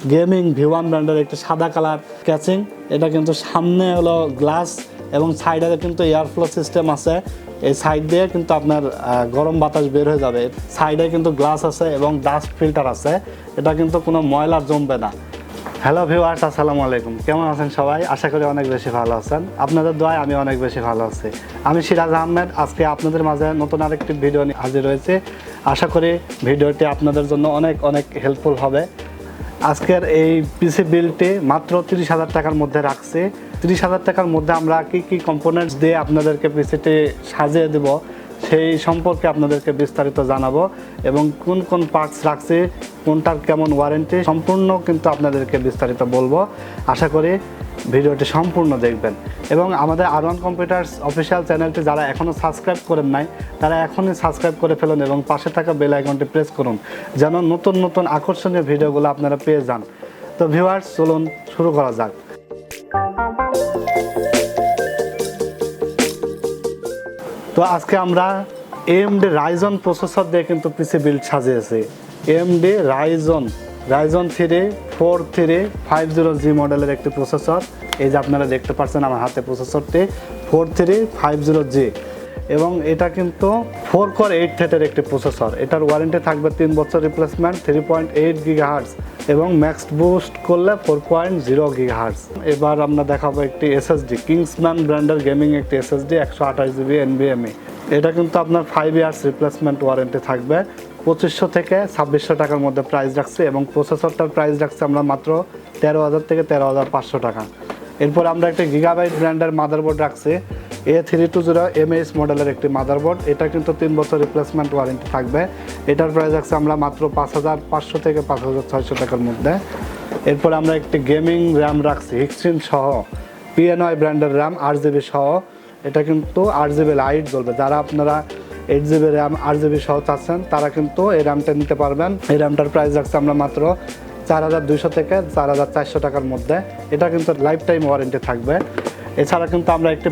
Gaming V1 ব্র্যান্ডের একটি সাদা কালার ক্যাচিং। এটা কিন্তু সামনে হলো গ্লাস এবং সাইডে কিন্তু এয়ার ফ্লো সিস্টেম আছে। এই সাইড দিয়ে কিন্তু আপনার গরম বাতাস বের হয়ে যাবে। সাইডে কিন্তু গ্লাস আছে এবং ডাস্ট ফিল্টার আছে। এটা কিন্তু কোনো ময়লা জমবে না। হ্যালো ভিউয়ার্স, আসসালামু আলাইকুম। কেমন আছেন সবাই? আশা করি অনেক বেশি ভালো আছেন। আপনাদের দোয়ায় আমি অনেক বেশি ভালো আছি। আমি সিরাজ আহমেদ। আজকে আপনাদের মাঝে নতুন আরেকটি ভিডিও নিয়ে হাজির হয়েছে। আশা করি ভিডিওটি আপনাদের জন্য অনেক অনেক হেল্পফুল হবে। আজকের এই পিসি বিলটি মাত্র 30,000 টাকার মধ্যে রাখছি। 30,000 টাকার মধ্যে আমরা কি কম্পোনেন্টস দিয়ে আপনাদেরকে পিসিটি সাজিয়ে দেব সেই সম্পর্কে আপনাদেরকে বিস্তারিত জানাবো এবং কোন কোন পার্টস রাখছি, কোনটার কেমন ওয়ারেন্টি, সম্পূর্ণ কিন্তু আপনাদেরকে বিস্তারিত বলবো। আশা করি ভিডিওটি সম্পূর্ণ দেখবেন এবং আমাদের R1 কম্পিউটার্স অফিসিয়াল চ্যানেলটি যারা এখনও সাবস্ক্রাইব করেন নাই তারা এখনই সাবস্ক্রাইব করে ফেলুন এবং পাশে থাকা বেল আইকনটি প্রেস করুন যেন নতুন নতুন আকর্ষণীয় ভিডিওগুলো আপনারা পেয়ে যান। তো ভিউয়ার্স, চলুন শুরু করা যাক। তো আজকে আমরা AMD Ryzen প্রসেসর দিয়ে কিন্তু পিসি বিল্ড সাজিয়েছি। AMD Ryzen 3 4350G মডেলের একটি প্রসেসর। এই যে আপনারা দেখতে পাচ্ছেন আমার হাতে প্রসেসরটি 4350G এবং এটা কিন্তু 4 কোর 8 থ্রেডের একটি প্রসেসর। এটার ওয়ারেন্টি থাকবে 3 বছর রিপ্লেসমেন্ট, 3.8 GHz এবং ম্যাক্স বুস্ট করলে 4.0 GHz। এবার আমরা দেখাবো একটি SSD, কিংসম্যান ব্র্যান্ডের গেমিং একটি SSD 128GB nvme। এটা কিন্তু আপনার 5 ইয়ার্স রিপ্লেসমেন্ট ওয়ারেন্টি থাকবে। 2500 থেকে 2600 টাকার মধ্যে প্রাইস রাখছে এবং প্রসেসরটার প্রাইস রাখছে আমরা মাত্র 13,000 থেকে 13,500 টাকা। এরপর আমরা একটা গিগাবাইট ব্র্যান্ডের মাদারবোর্ড রাখছি, A320MS মডেলের একটি মাদারবোর্ড। এটা কিন্তু 3 বছর রিপ্লেসমেন্ট ওয়ারেন্টি থাকবে। এটার প্রাইস রাখছে আমরা মাত্র 5,500 থেকে 5,600 টাকার মধ্যে। এরপর আমরা একটি গেমিং র্যাম রাখছি hixin সহ, PNY ব্র্যান্ডের র্যাম 8GB সহ। এটা কিন্তু 8GB লাইট জ্বলবে। যারা আপনারা 8GB র্যাম 8GB সহ চাচ্ছেন তারা কিন্তু এই র্যামটা নিতে পারবেন। এই র্যামটার প্রাইস রাখছে আমরা মাত্র 4,200 থেকে 4,400 টাকার মধ্যে। এটা কিন্তু লাইফ টাইম ওয়ারেন্টি থাকবে। এছাড়া কিন্তু আমরা একটি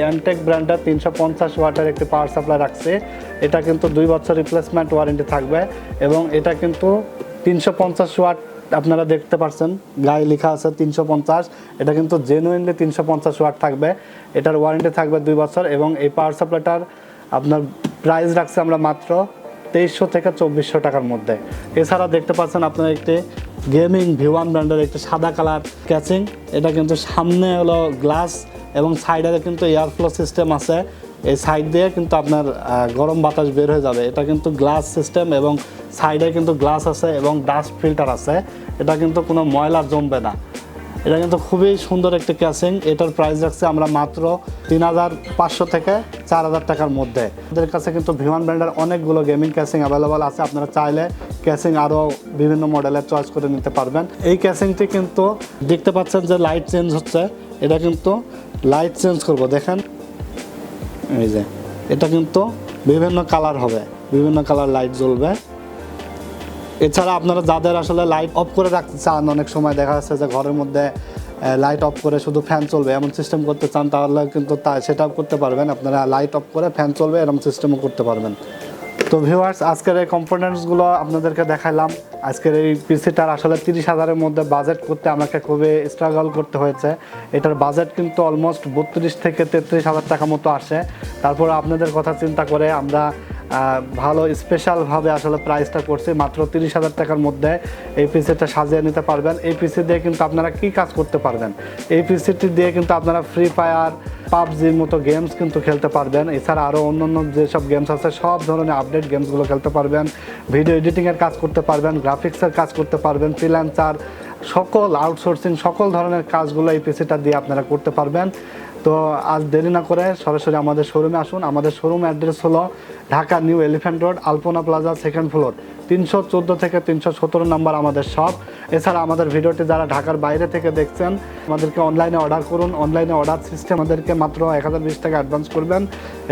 Antec ব্র্যান্ডের 350 ওয়াটের একটি পাওয়ার সাপ্লাই রাখছি। এটা কিন্তু 2 বছর রিপ্লেসমেন্ট ওয়ারেন্টি থাকবে এবং এটা কিন্তু 350 ওয়াট। আপনারা দেখতে পাচ্ছেন গায়ে লেখা আছে 350। এটা কিন্তু জেনুইনলি 350 ওয়াট থাকবে। এটার ওয়ারেন্টি থাকবে 2 বছর এবং এই পাওয়ার সাপ্লাইটার আপনার প্রাইস রাখছে আমরা মাত্র 2300 থেকে 2400 টাকার মধ্যে। এছাড়া দেখতে পাচ্ছেন আপনারা একটি গেমিং V1 ব্র্যান্ডের একটি সাদা কালার ক্যাচিং। এটা কিন্তু সামনে হলো গ্লাস এবং সাইডে কিন্তু এয়ার ফ্লো সিস্টেম আছে। এই সাইড দিয়ে কিন্তু আপনার গরম বাতাস বের হয়ে যাবে। এটা কিন্তু গ্লাস সিস্টেম এবং সাইডে কিন্তু গ্লাস আছে এবং ডাস্ট ফিল্টার আছে। এটা কিন্তু কোনো ময়লা জমবে না। এটা কিন্তু খুবই সুন্দর একটি ক্যাচিং। এটার প্রাইস রাখছে আমরা মাত্র 3,500 থেকে 4,000 টাকার মধ্যে। আমাদের কাছে কিন্তু V1 ব্র্যান্ডের অনেকগুলো গেমিং ক্যাচিং অ্যাভেলেবল আছে। আপনারা চাইলে ক্যাচিং আরও বিভিন্ন মডেলের চয়েস করে নিতে পারবেন। এই ক্যাচিংটি কিন্তু দেখতে পাচ্ছেন যে লাইট চেঞ্জ হচ্ছে। এটা কিন্তু লাইট চেঞ্জ করব, দেখেন এই যে এটা কিন্তু বিভিন্ন কালার হবে, বিভিন্ন কালার লাইট জ্বলবে। এছাড়া আপনারা যাদের আসলে লাইট অফ করে রাখতে চান, অনেক সময় দেখা যাচ্ছে যে ঘরের মধ্যে লাইট অফ করে শুধু ফ্যান চলবে এমন সিস্টেম করতে চান, তাহলে কিন্তু সেটাও করতে পারবেন। আপনারা লাইট অফ করে ফ্যান চলবে এরকম সিস্টেমও করতে পারবেন। তো ভিউয়ার্স, আজকের এই কম্পোনেন্টসগুলো আপনাদেরকে দেখাইলাম। আজকের এই পিসিটার আসলে 30,000-এর মধ্যে বাজেট করতে আমাকে খুবই স্ট্রাগল করতে হয়েছে। এটার বাজেট কিন্তু অলমোস্ট 32 থেকে 33,000 টাকা মতো আসে। তারপর আপনাদের কথা চিন্তা করে আমরা ভালো স্পেশালভাবে আসলে প্রাইসটা করছি। মাত্র 30,000 টাকার মধ্যে এই পিসিটা সাজিয়ে নিতে পারবেন। এই পিসি দিয়ে কিন্তু আপনারা কি কাজ করতে পারবেন? এই পিসিটি দিয়ে কিন্তু আপনারা ফ্রি ফায়ার, পাবজির মতো গেমস কিন্তু খেলতে পারবেন। এছাড়া আরও অন্যান্য যেসব গেমস আছে সব ধরনের আপডেট গেমসগুলো খেলতে পারবেন। ভিডিও এডিটিংয়ের কাজ করতে পারবেন, গ্রাফিক্সের কাজ করতে পারবেন, ফ্রিল্যান্সার, সকল আউটসোর্সিং সকল ধরনের কাজগুলো এই পিসিটা দিয়ে আপনারা করতে পারবেন। তো আজ দেরি না করে সরাসরি আমাদের শোরুমে আসুন। আমাদের শোরুম অ্যাড্রেস হলো ঢাকা নিউ এলিফ্যান্ট রোড, আলপনা প্লাজা, 2nd ফ্লোর, 314 থেকে 317 নাম্বার আমাদের শপ। এছাড়া আমাদের ভিডিওটি যারা ঢাকার বাইরে থেকে দেখছেন আমাদেরকে অনলাইনে অর্ডার করুন। অনলাইনে অর্ডার সিস্টেম আমাদেরকে মাত্র 1020 টাকা অ্যাডভান্স করবেন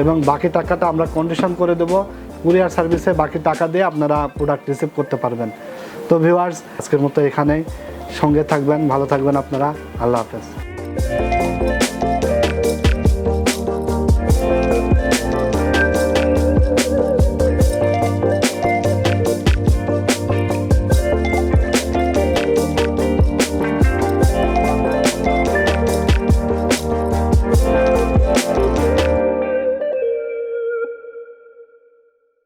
এবং বাকি টাকাটা আমরা কন্ডিশন করে দেবো। কুরিয়ার সার্ভিসে বাকি টাকা দিয়ে আপনারা প্রোডাক্ট রিসিভ করতে পারবেন। তো ভিউয়ার্স, আজকের মতো এখানেই। সঙ্গে থাকবেন, ভালো থাকবেন আপনারা। আল্লাহ হাফেজ।